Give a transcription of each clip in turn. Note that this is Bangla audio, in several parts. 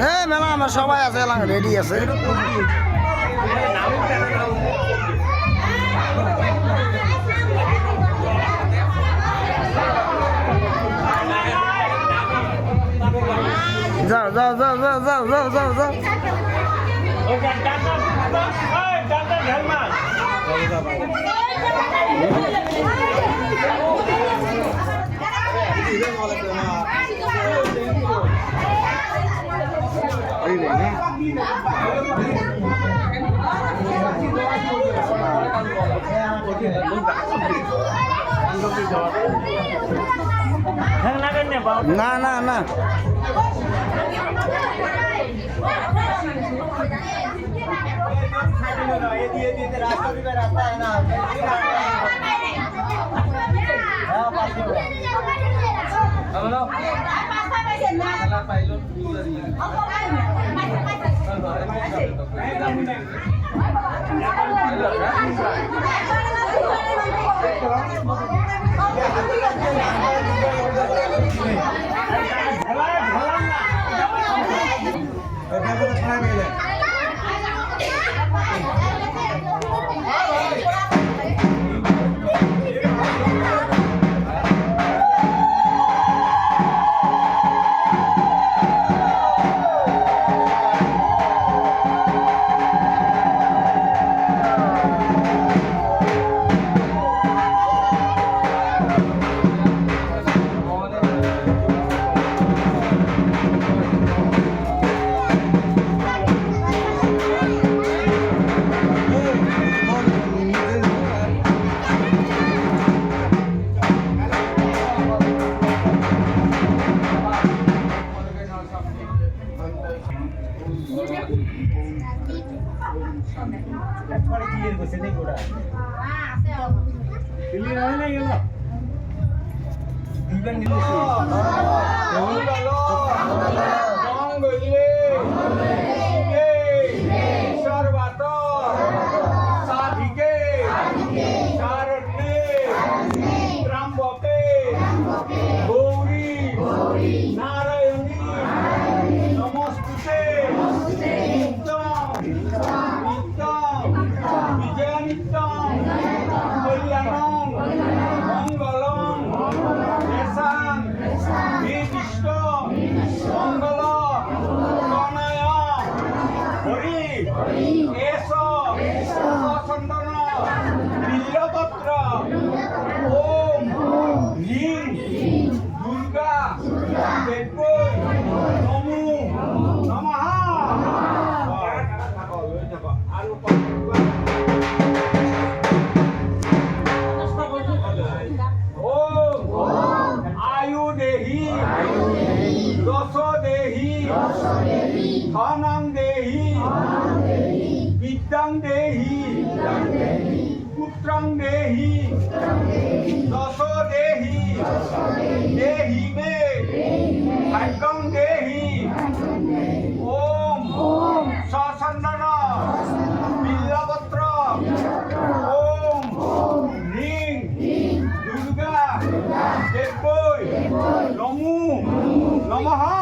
হ্যাঁ মেলা আমার সবাই আছে রেডি আছে যাও যাও যাও যাও যাও যাও যাও যাও না না না Thanang Dehi, Vidyang Dehi, Putrang Dehi, Daso Dehi, Dehi Me, Bhagyam Dehi, Om, Sasandana, Bilabhadra, Om, Ring, Durga, Devboy, Namu, Namaha.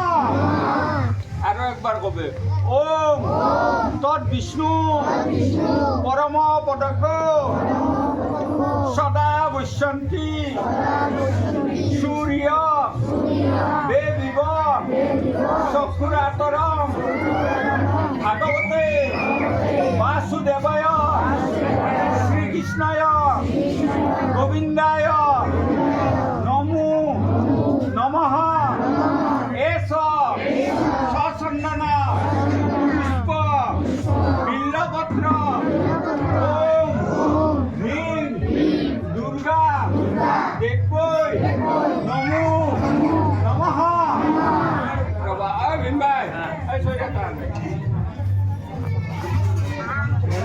আরো একবার কবে ওম তৎ বিষ্ণু পরম পদক সদা বৈশন্তি সূর্য দেবিব চক্ষুরাতরম ভাগবতে বাসুদেবায় শ্রীকৃষ্ণায় গোবিন্দায় নমো নমঃ এস সচন্দনা পুষ্প বিল্লপত্র ওম হ্রিং দুর্গা দেবৈ নমো নমঃ বাবা আয় ভিন ভাই এই সইটা কান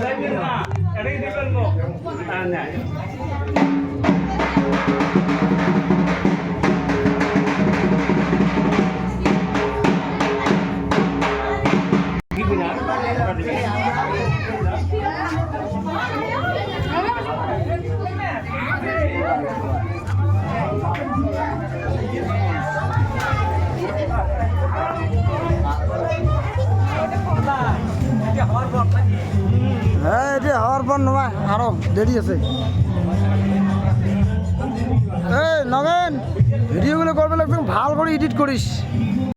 লাইন না এটাই দিবেন গো না হ্যাঁ এটা হওয়ার পর নয় আরো দেরি আছে। এই নগেন ভিডিওগুলো করবে একদম ভাল করে এডিট করিস।